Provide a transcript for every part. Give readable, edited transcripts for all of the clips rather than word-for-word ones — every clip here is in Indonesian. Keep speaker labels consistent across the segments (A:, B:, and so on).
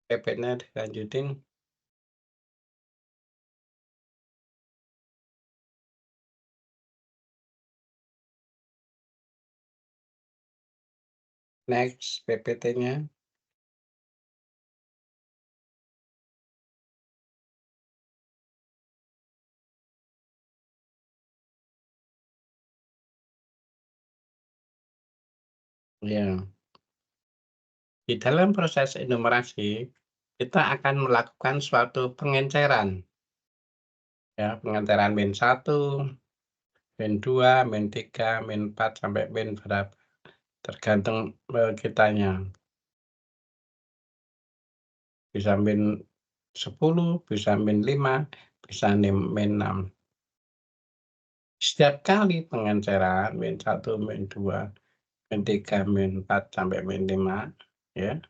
A: PP-nya dilanjutin. Next, PPT-nya. Ya. Di dalam proses enumerasi, kita akan melakukan suatu pengenceran. Ya, pengenceran min 1, min 2, min 3, min 4, sampai min berapa. Tergantung kitanya. Bisa min 10, bisa min 5, bisa min 6. Setiap kali pengenceran min 1, min 2, min 3, min 4, sampai min 5, ya,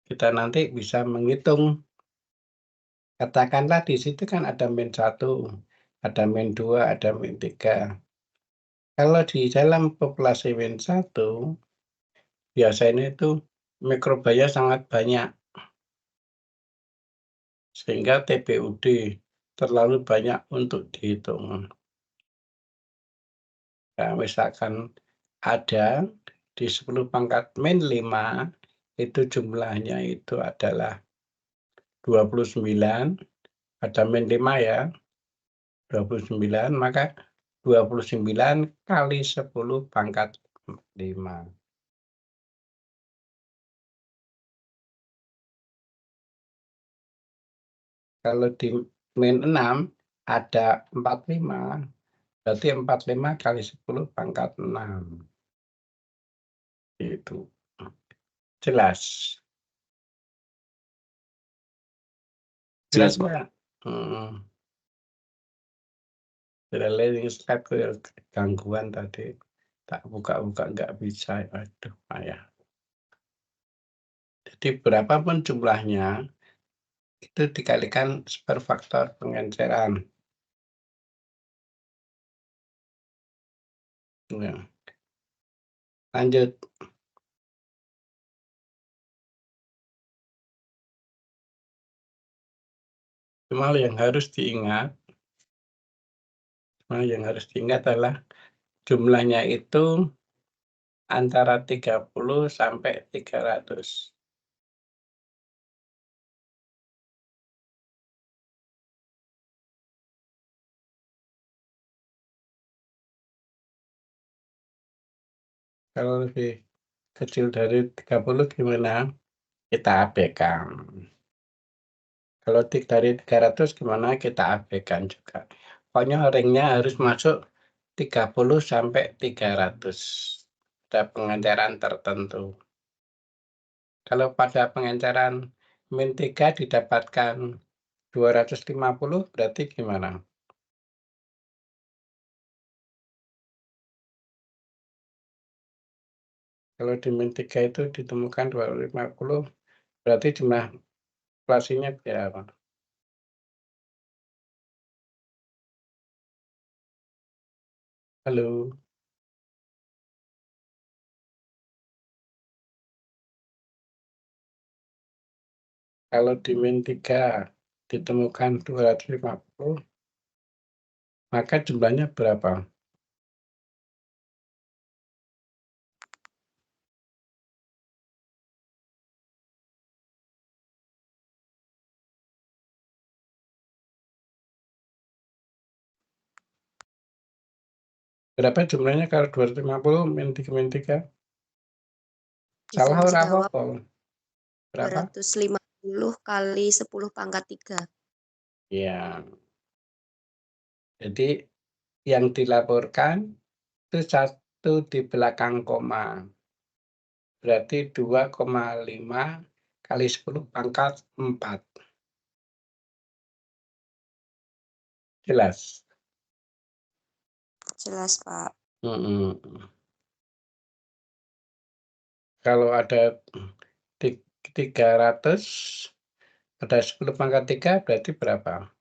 A: kita nanti bisa menghitung. Katakanlah di situ kan ada min 1, ada min 2, ada min 3. Kalau di dalam populasi min 1, biasanya itu mikrobanya sangat banyak. Sehingga TPUD terlalu banyak untuk dihitung. Nah, misalkan ada di 10 pangkat min 5, itu jumlahnya itu adalah 29, ada min 5 ya, 29, maka 29 kali 10 pangkat 5. Kalau di min 6 ada 45, berarti 45 kali 10 pangkat 6. Itu. Jelas? Jelas, Pak? Mhm. Landing slide gangguan tadi. Tak buka-buka nggak bisa, aduh payah. Jadi berapapun jumlahnya, itu dikalikan superfaktor pengenceran. Ya. Lanjut. Cuma yang harus diingat adalah jumlahnya itu antara 30 sampai 300. Kalau lebih kecil dari 30 gimana? Kita abaikan. Kalau dari 300 gimana? Kita abaikan juga. Pokoknya ringnya harus masuk 30 sampai 300. Ada pengenceran tertentu. Kalau pada pengenceran min 3 didapatkan 250, berarti gimana? Kalau di min 3 itu ditemukan 250, berarti jumlah populasinya berapa? Halo? Kalau di min 3 ditemukan 250, maka jumlahnya berapa? Berapa jumlahnya kalau 250 min 3?
B: Bisa
A: Salah ora
B: dijawab
A: apa-apa. Berapa?
B: 250 kali 10 pangkat 3.
A: Ya. Jadi yang dilaporkan itu 1 di belakang koma. Berarti 2,5 kali 10 pangkat 4. Jelas?
B: Jelas, Pak.
A: Mhm. Kalau ada 300, ada 10 pangkat 3 berarti berapa?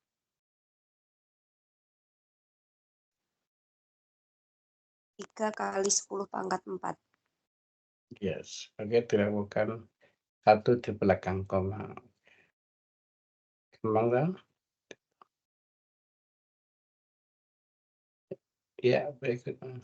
B: 3 kali 10 pangkat 4.
A: Yes, oke dilakukan 1 di belakang koma. Gampang toh? Iya, baik, heeh.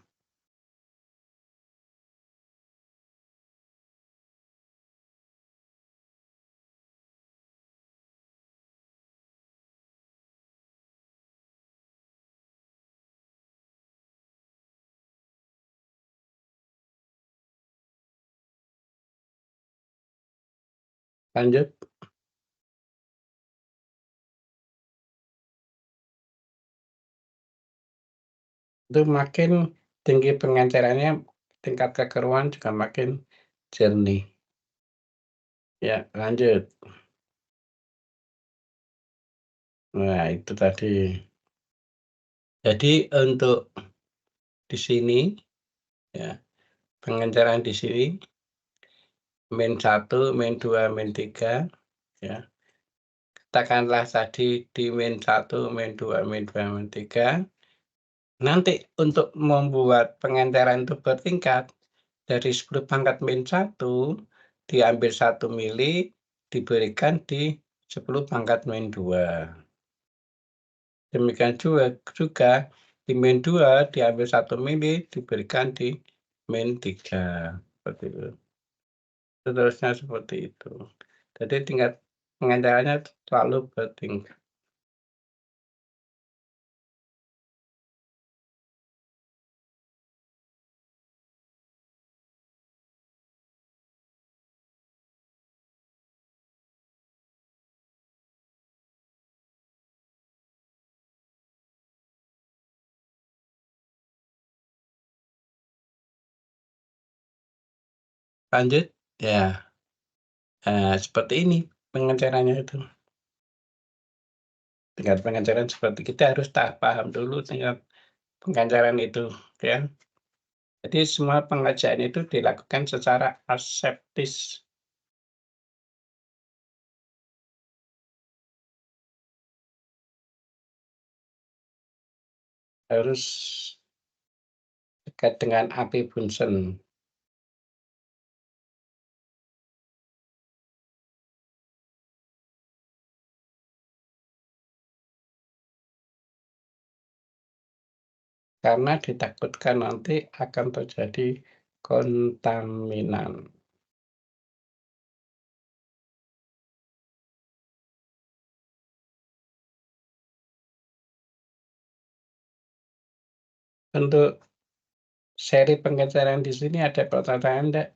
A: Lanjut. Itu makin tinggi pengencerannya, tingkat kekeruan juga makin jernih. Ya, lanjut. Nah, itu tadi. Jadi untuk di sini ya, pengenceran di sini -1, -2, -3 ya. Katakanlah tadi di -1, -2, -2, -3. Nanti untuk membuat pengenceran itu bertingkat, dari 10 pangkat -1 diambil 1 mili diberikan di 10 pangkat -2. Demikian juga di -2 diambil 1 mili diberikan di -3, seperti itu. Seterusnya seperti itu. Jadi tingkat pengencerannya selalu bertingkat. Lanjut? Ya, seperti ini pengencerannya itu. Tingkat pengenceran seperti kita harus paham dulu tingkat pengenceran itu, ya. Jadi semua pengerjaan itu dilakukan secara aseptis. Harus dekat dengan api Bunsen. Karena ditakutkan nanti akan terjadi kontaminan. Untuk seri pengecaran di sini ada pertanyaan enggak?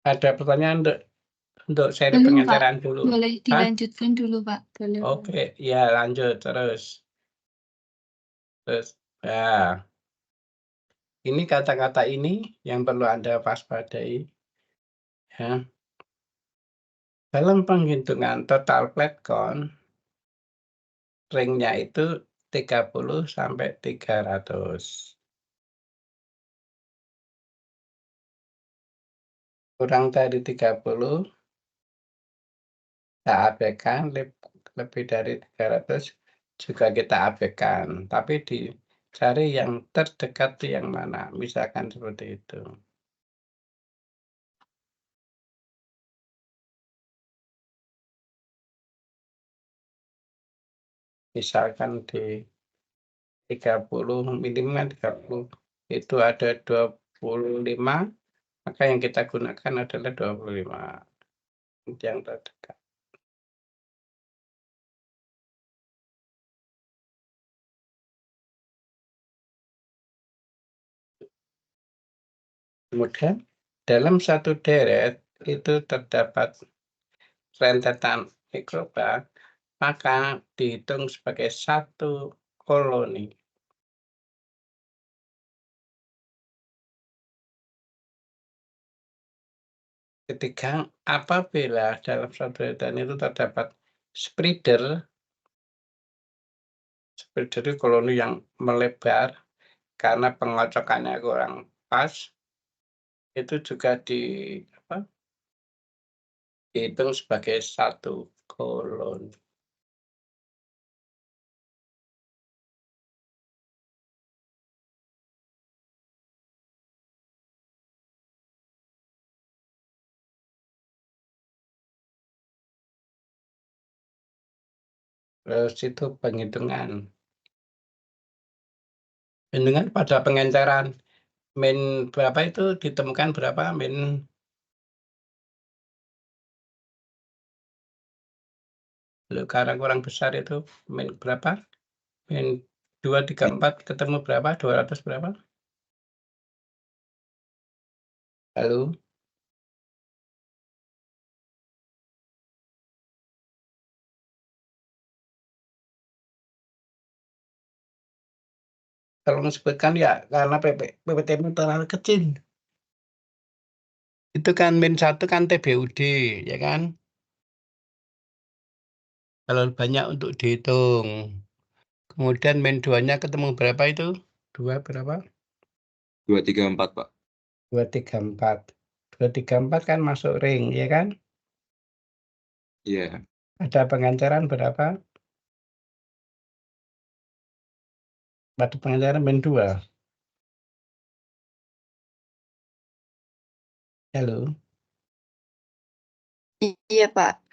A: Ada pertanyaan untuk seri
C: Belum, Pak.
A: pengecaran dulu?
C: Boleh
A: Hah?
C: dilanjutkan dulu, Pak. Boleh.
A: Oke, ya lanjut terus. Terus, ya, ini kata-kata ini yang perlu Anda waspadai, ya. Dalam penghitungan total flat count, ringnya itu 30 sampai 300. Kurang dari 30, kita abaikan, lebih dari 300 juga kita abaikan, tapi dicari yang terdekat itu yang mana, misalkan seperti itu. Misalkan di 30, minimal 30, itu ada 25, maka yang kita gunakan adalah 25, yang terdekat. Kemudian dalam satu deret itu terdapat rentetan mikroba, maka dihitung sebagai satu koloni. Ketiga, apabila dalam satu rentetan itu terdapat spreader Jadi koloni yang melebar karena pengocokannya kurang pas, itu juga dihitung sebagai satu koloni. Terus itu penghitungan pada pengenceran min berapa itu ditemukan berapa min karena kurang besar itu min berapa? Min 234 ketemu berapa? 200 berapa? Halo? Tolong sebutkan ya, karena PPTM terlalu kecil. Itu kan min 1 kan TBUD, ya kan? Kalau banyak untuk dihitung. Kemudian min 2-nya ketemu berapa itu? 2 berapa?
D: 234, Pak.
A: 234. 234 kan masuk ring, ya kan?
D: Iya.
A: Ada pengenceran berapa? Pada pengenceran min 2. Halo?
B: Iya, Pak.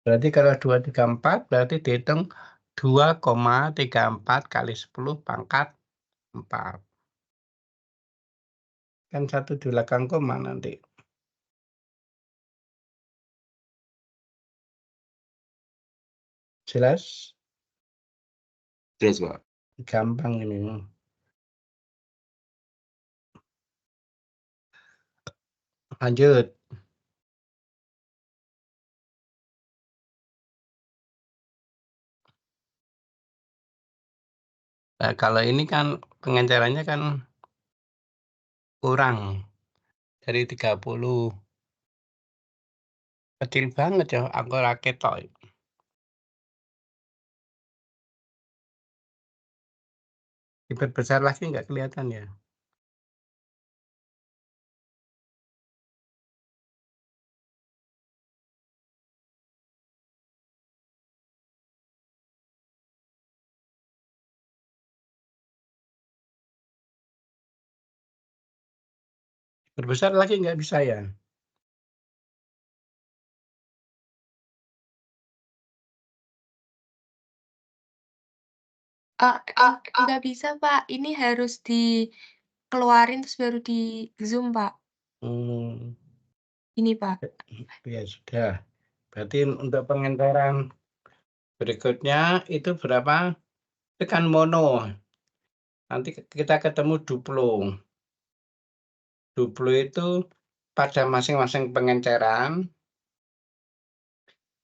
A: Berarti kalau 234 berarti dihitung 2,34 kali 10 pangkat 4. Kan 1 di belakang koma nanti. Jelas?
D: Jelas, Pak.
A: Gampang ini. Lanjut. Nah, kalau ini kan pengencerannya kan kurang dari 30. Kecil banget ya, aku raket tok. Diperbesar lagi nggak kelihatan ya? Perbesar lagi nggak bisa ya?
C: Nggak bisa, Pak. Ini harus dikeluarin terus baru di zoom, Pak.
A: Hmm,
C: Ini, Pak.
A: ya sudah. Berarti untuk pengenceran berikutnya itu berapa? Itu kan mono. Nanti kita ketemu duplo. Duplo itu pada masing-masing pengenceran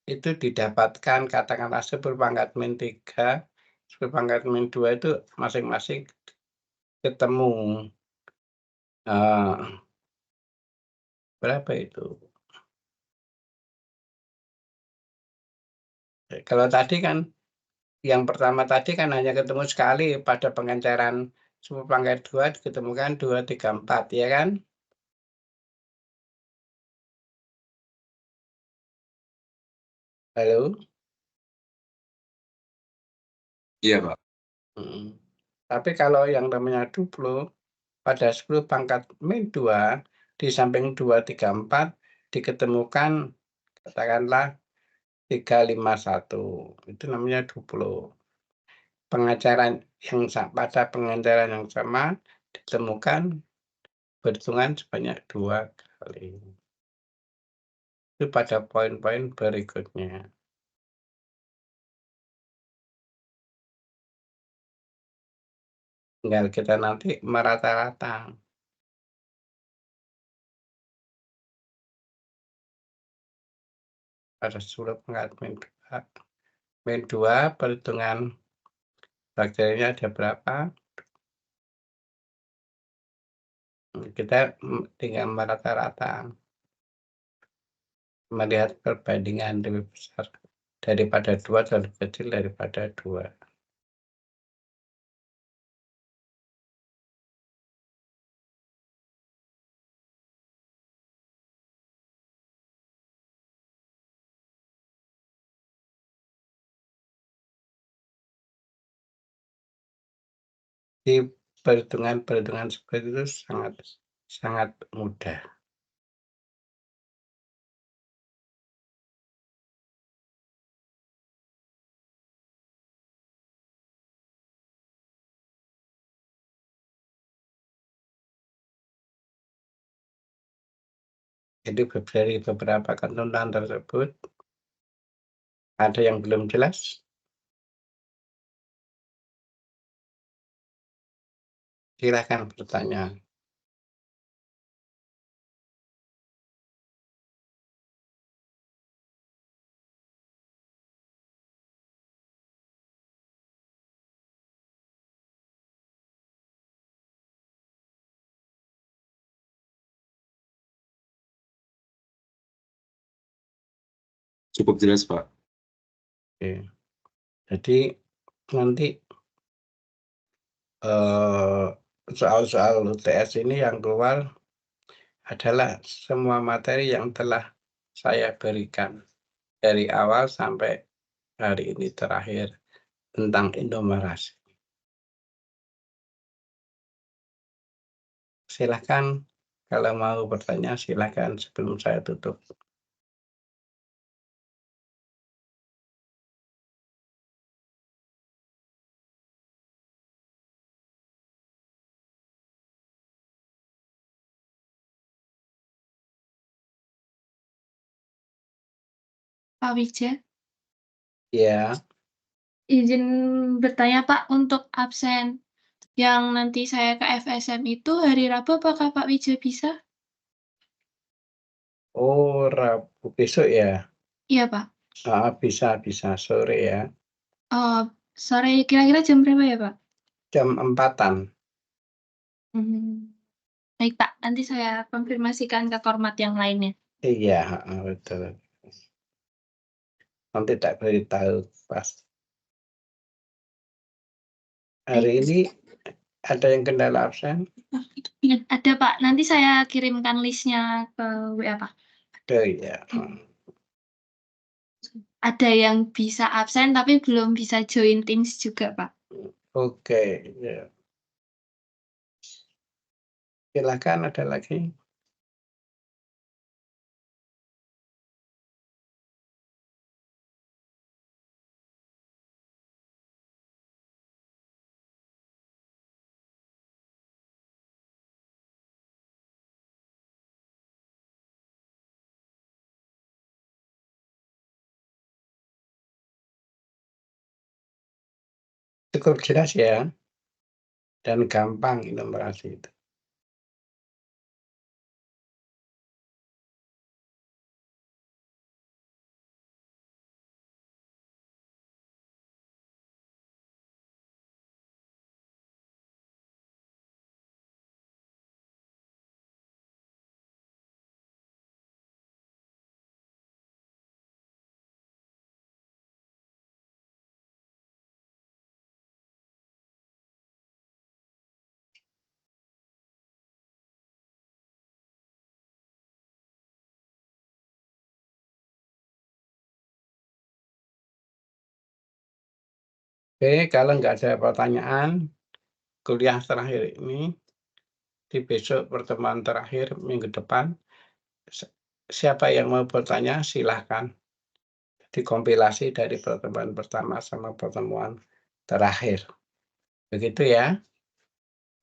A: itu didapatkan katakanlah 10 pangkat min 3, 10 pangkat min 2 itu masing-masing ketemu. Berapa itu? Kalau tadi kan yang pertama tadi kan hanya ketemu sekali pada pengenceran 10 pangkat 2 diketemukan 2, 3, 4, ya kan? Halo?
D: Iya, Pak.
A: Tapi kalau yang namanya duplo pada 10 pangkat min 2 di samping 2, 3, 4 diketemukan katakanlah 3, 5, 1. Itu namanya duplo. Pengenceran yang pada pengenceran yang sama ditemukan berhitungan sebanyak 2 kali. Itu pada poin-poin berikutnya. Tinggal kita nanti merata-rata. Pada 10 pangkat min 2 perhitungan bakterinya ada berapa? Kita tinggal merata-rata. Melihat perbandingan lebih besar daripada 2 atau lebih kecil daripada 2. Di perhitungan seperti itu sangat mudah. Jadi dari beberapa ketentuan tersebut, ada yang belum jelas? Silakan bertanya.
D: Cukup jelas, Pak.
A: Oke. Jadi nanti soal-soal UTS ini yang keluar adalah semua materi yang telah saya berikan dari awal sampai hari ini terakhir tentang Indomarasi. Silahkan kalau mau bertanya silahkan sebelum saya tutup.
C: Pak Wija,
A: Ya,
C: izin bertanya Pak, untuk absen yang nanti saya ke FSM itu hari Rabu apakah Pak Wija bisa?
A: oh Rabu besok ya?
C: Iya Pak.
A: Bisa sore ya,
C: Sore kira-kira jam berapa ya Pak?
A: jam 4-an.
C: Baik Pak, nanti saya konfirmasikan ke Kormat yang lainnya.
A: Iya, betul. Nanti tak beritahu pas. Hari
C: Baik.
A: ini ada yang kendala absen?
C: Ada Pak, nanti saya kirimkan listnya ke WA Pak.
A: Ada ya.
C: Ada yang bisa absen tapi belum bisa join Teams juga Pak.
A: Oke, ya. Silakan ada lagi. Cukup jelas ya, dan gampang enumerasi itu. Oke, kalau nggak ada pertanyaan, kuliah terakhir ini, di besok pertemuan terakhir minggu depan, siapa yang mau bertanya silahkan. Dikompilasi dari pertemuan pertama sama pertemuan terakhir. Begitu ya.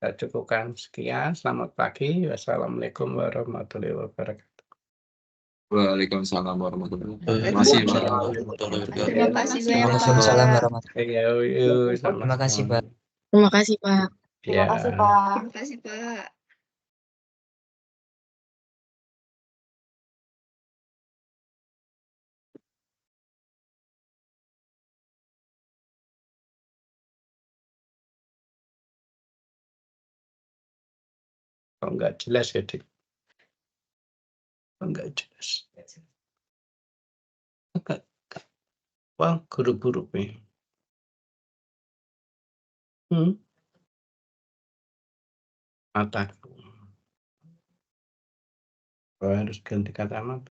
A: Saya cukupkan sekian. Selamat pagi. Wassalamualaikum warahmatullahi wabarakatuh.
D: Waalaikumsalam warahmatullahi wabarakatuh. Terima kasih, Pak.
C: Terima kasih banyak Pak.
E: Waalaikumsalam warahmatullahi
A: Terima
E: Terima kasih, Pak.
B: Terima kasih Pak.
A: Ya.
C: Terima kasih Pak.
A: Kalau nggak jelas ya, Dik. Kalau nggak jelas. Wah, guru-guru nih. Mataku. Oh, harus ganti kacamata.